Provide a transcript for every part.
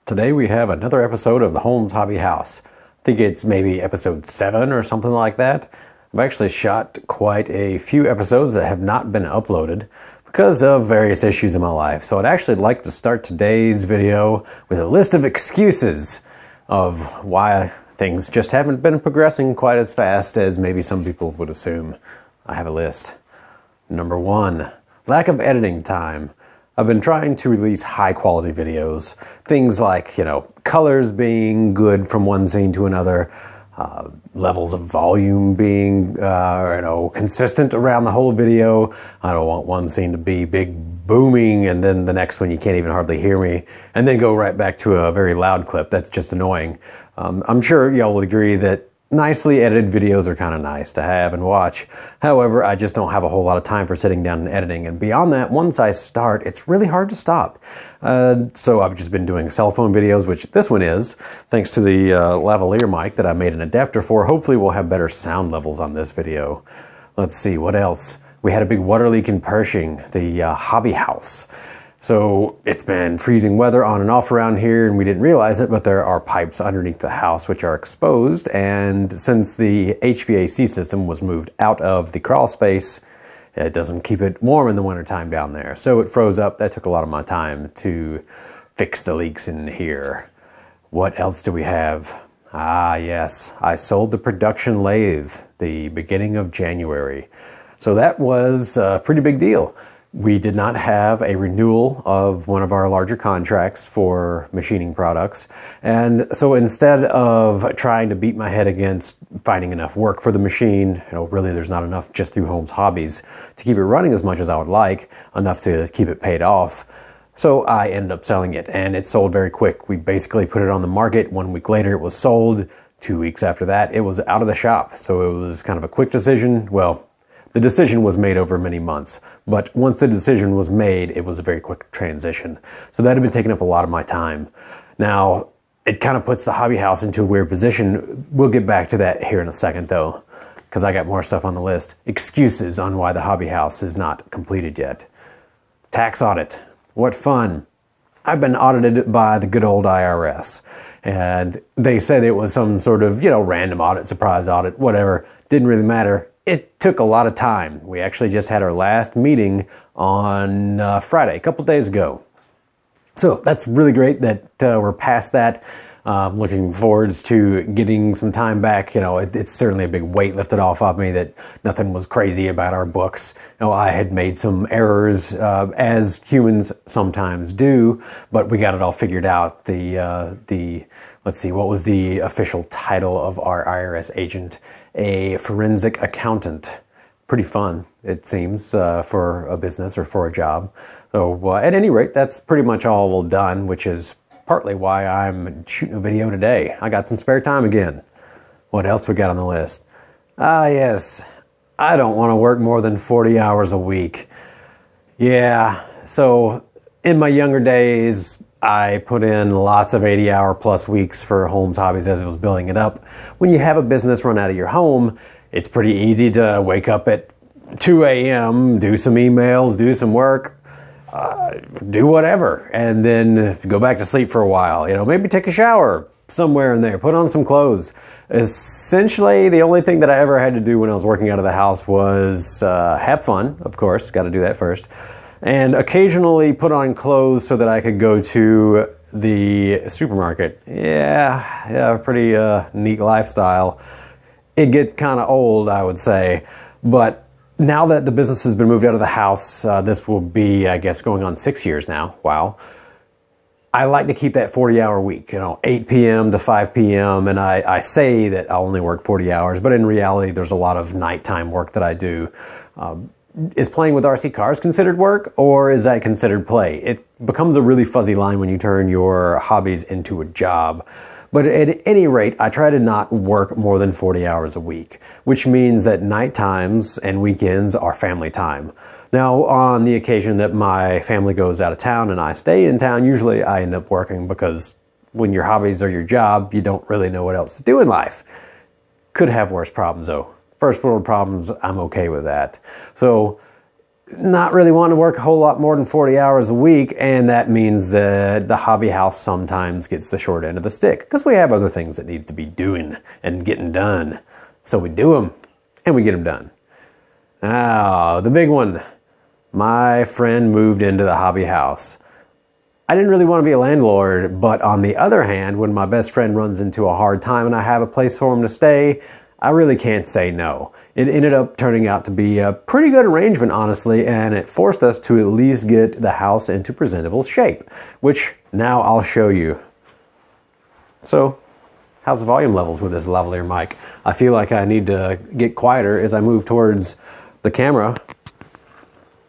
Today we have another episode of the Holmes Hobby House. I think it's maybe episode 7 or something like that. I've actually shot quite a few episodes that have not been uploaded because of various issues in my life. So I'd actually like to start today's video with a list of excuses of why things just haven't been progressing quite as fast as maybe some people would assume. I have a list. Number 1, lack of editing time. I've been trying to release high quality videos. Things like, colors being good from one scene to another, levels of volume being, consistent around the whole video. I don't want one scene to be big booming and then the next one you can't even hardly hear me and then go right back to a very loud clip. That's just annoying. I'm sure y'all will agree that nicely edited videos are kind of nice to have and watch. However, I just don't have a whole lot of time for sitting down and editing. And beyond that, once I start, it's really hard to stop. So I've just been doing cell phone videos, which this one is, thanks to the lavalier mic that I made an adapter for. Hopefully we'll have better sound levels on this video. Let's see, what else? We had a big water leak in Pershing, the hobby house. So it's been freezing weather on and off around here and we didn't realize it, but there are pipes underneath the house which are exposed, and since the HVAC system was moved out of the crawl space, it doesn't keep it warm in the wintertime down there. So it froze up. That took a lot of my time to fix the leaks in here. What else do we have? Ah, yes, I sold the production lathe the beginning of January. So that was a pretty big deal. We did not have a renewal of one of our larger contracts for machining products. And so instead of trying to beat my head against finding enough work for the machine, really there's not enough just through Holmes Hobbies to keep it running as much as I would like, enough to keep it paid off. So I ended up selling it and it sold very quick. We basically put it on the market. 1 week later it was sold. 2 weeks after that it was out of the shop. So it was kind of a quick decision. Well, the decision was made over many months, but once the decision was made, it was a very quick transition. So that had been taking up a lot of my time. Now, it kind of puts the hobby house into a weird position. We'll get back to that here in a second, though, because I got more stuff on the list. Excuses on why the hobby house is not completed yet. Tax audit. What fun. I've been audited by the good old IRS, and they said it was some sort of, random audit, surprise audit, whatever. Didn't really matter. It took a lot of time. We actually just had our last meeting on Friday, a couple days ago. So that's really great that we're past that. Looking forward to getting some time back. It's certainly a big weight lifted off of me that nothing was crazy about our books. I had made some errors, as humans sometimes do, but we got it all figured out. Let's see, what was the official title of our IRS agent? A forensic accountant. Pretty fun, it seems, for a business or for a job. So at any rate, that's pretty much all done, which is partly why I'm shooting a video today. I got some spare time again. What else we got on the list? Ah, yes. I don't want to work more than 40 hours a week. Yeah, so in my younger days, I put in lots of 80-hour plus weeks for Holmes Hobbies as it was building it up. When you have a business run out of your home, it's pretty easy to wake up at 2 a.m., do some emails, do some work, do whatever, and then go back to sleep for a while. Maybe take a shower somewhere in there, put on some clothes. Essentially, the only thing that I ever had to do when I was working out of the house was have fun, of course, got to do that first, and occasionally put on clothes so that I could go to the supermarket. Yeah, pretty neat lifestyle. It gets kind of old, I would say, but now that the business has been moved out of the house, this will be, I guess, going on 6 years now. Wow. I like to keep that 40-hour week, 8 p.m. to 5 p.m., and I say that I'll only work 40 hours, but in reality, there's a lot of nighttime work that I do. Is playing with RC cars considered work, or is that considered play? It becomes a really fuzzy line when you turn your hobbies into a job. But at any rate, I try to not work more than 40 hours a week, which means that night times and weekends are family time. Now, on the occasion that my family goes out of town and I stay in town, usually I end up working because when your hobbies are your job, you don't really know what else to do in life. Could have worse problems, though. First world problems, I'm okay with that. So not really wanting to work a whole lot more than 40 hours a week, and that means that the hobby house sometimes gets the short end of the stick because we have other things that need to be doing and getting done. So we do them and we get them done. Now, the big one. My friend moved into the hobby house. I didn't really want to be a landlord, but on the other hand, when my best friend runs into a hard time and I have a place for him to stay, I really can't say no. It ended up turning out to be a pretty good arrangement, honestly, and it forced us to at least get the house into presentable shape, which now I'll show you. So, how's the volume levels with this lavalier mic? I feel like I need to get quieter as I move towards the camera,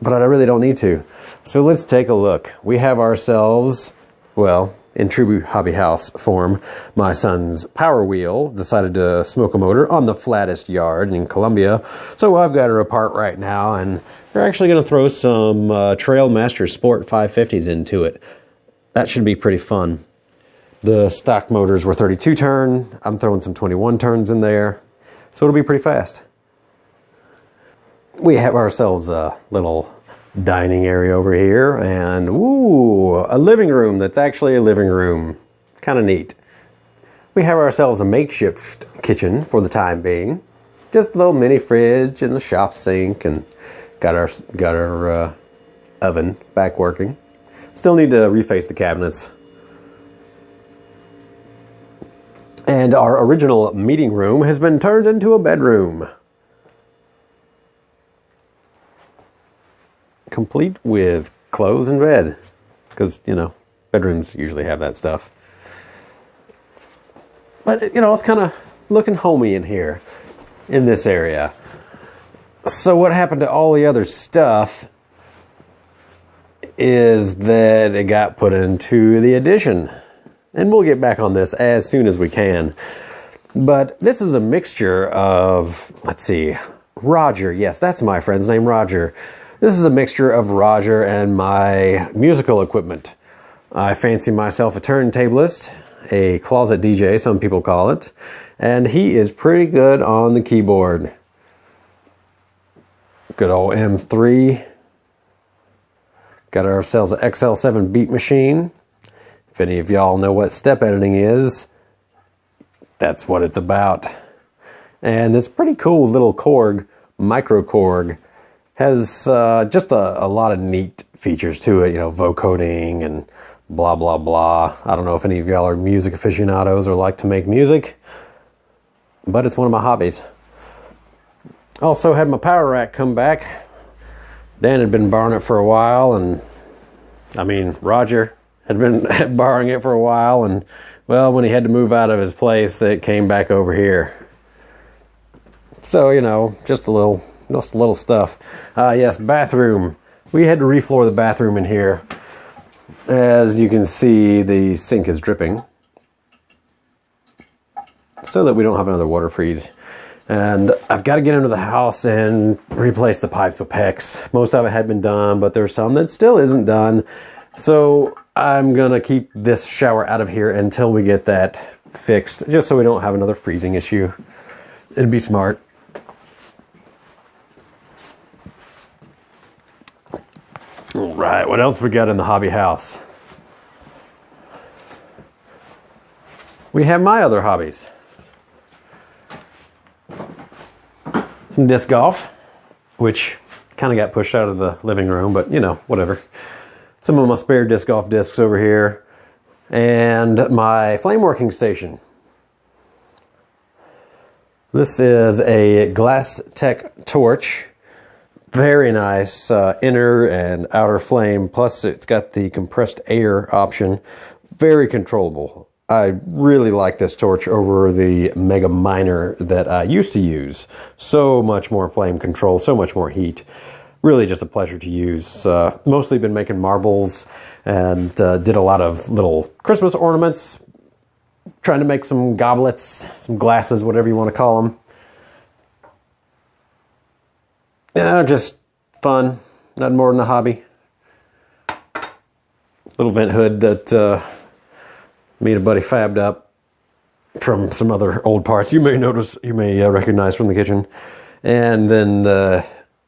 but I really don't need to. So let's take a look. We have ourselves, well, in true hobby house form, my son's Power Wheel decided to smoke a motor on the flattest yard in Columbia. So I've got her apart right now, and we're actually going to throw some Trailmaster Sport 550s into it. That should be pretty fun. The stock motors were 32 turn. I'm throwing some 21 turns in there. So it'll be pretty fast. We have ourselves a little dining area over here, and ooh, a living room that's actually a living room. Kind of neat. We have ourselves a makeshift kitchen for the time being. Just a little mini fridge and the shop sink, and got our oven back working. Still need to reface the cabinets. And our original meeting room has been turned into a bedroom. Complete with clothes and bed, because, you know, bedrooms usually have that stuff. But, you know, it's kind of looking homey in here, in this area. So what happened to all the other stuff is that it got put into the addition. And we'll get back on this as soon as we can. But this is a mixture of, let's see, Roger. Yes, that's my friend's name, Roger. This is a mixture of Roger and my musical equipment. I fancy myself a turntablist, a closet DJ, some people call it, and he is pretty good on the keyboard. Good old M3. Got ourselves an XL7 beat machine. If any of y'all know what step editing is, that's what it's about. And this pretty cool little Korg, micro Korg, has just a lot of neat features to it, you know, vocoding and blah, blah, blah. I don't know if any of y'all are music aficionados or like to make music, but it's one of my hobbies. Also had my power rack come back. Dan had been borrowing it for a while, and I mean, Roger had been borrowing it for a while, and well, when he had to move out of his place, it came back over here. So, you know, just a little stuff. Yes, bathroom. We had to refloor the bathroom in here. As you can see, the sink is dripping, so that we don't have another water freeze. And I've got to get into the house and replace the pipes with PEX. Most of it had been done, but there's some that still isn't done. So I'm going to keep this shower out of here until we get that fixed, just so we don't have another freezing issue. It'd be smart. All right, what else we got in the hobby house? We have my other hobbies. Some disc golf, which kind of got pushed out of the living room, but you know, whatever. Some of my spare disc golf discs over here, and my flame working station. This is a Glass Tech torch. Very nice inner and outer flame, plus it's got the compressed air option. Very controllable. I really like this torch over the Mega Miner that I used to use. So much more flame control, so much more heat. Really just a pleasure to use. Mostly been making marbles and did a lot of little Christmas ornaments. Trying to make some goblets, some glasses, whatever you want to call them. Yeah, just fun. Nothing more than a hobby. Little vent hood that me and a buddy fabbed up from some other old parts you may recognize from the kitchen. And then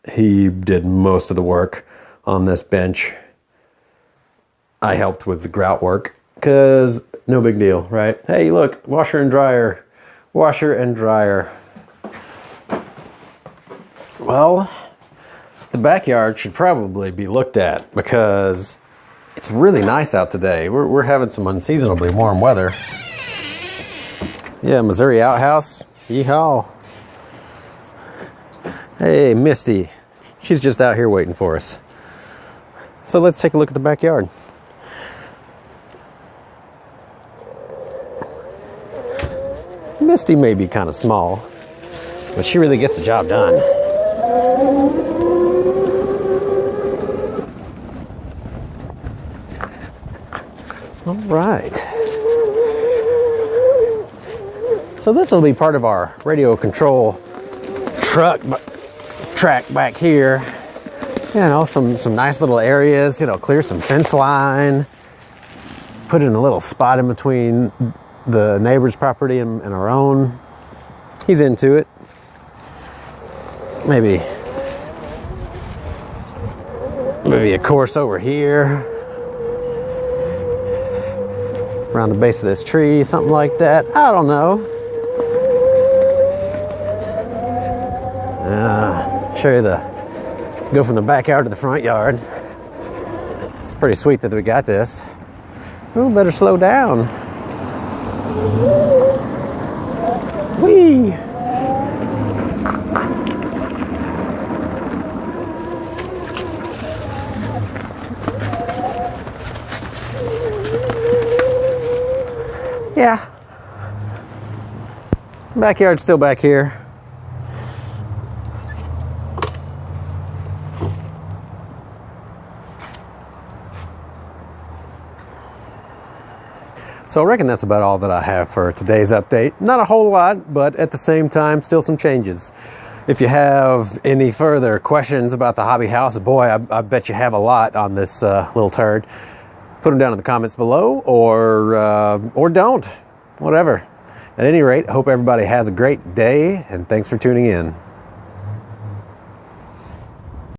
he did most of the work on this bench. I helped with the grout work because no big deal, right? Hey, look, washer and dryer. Washer and dryer. Well, the backyard should probably be looked at because it's really nice out today. We're having some unseasonably warm weather. Yeah, Missouri outhouse. Yeehaw. Hey, Misty. She's just out here waiting for us. So let's take a look at the backyard. Misty may be kind of small, but she really gets the job done. All right. So this will be part of our radio control track back here. You know, some nice little areas, you know, clear some fence line, put in a little spot in between the neighbor's property and our own. He's into it. Maybe a course over here around the base of this tree, something like that. I don't know. Show you go from the backyard to the front yard. It's pretty sweet that we got this. Ooh, better slow down. Whee! Yeah. Backyard's still back here. So I reckon that's about all that I have for today's update. Not a whole lot, but at the same time, still some changes. If you have any further questions about the hobby house, boy, I bet you have a lot on this little turd. Put them down in the comments below, or don't. Whatever. At any rate, hope everybody has a great day, and thanks for tuning in.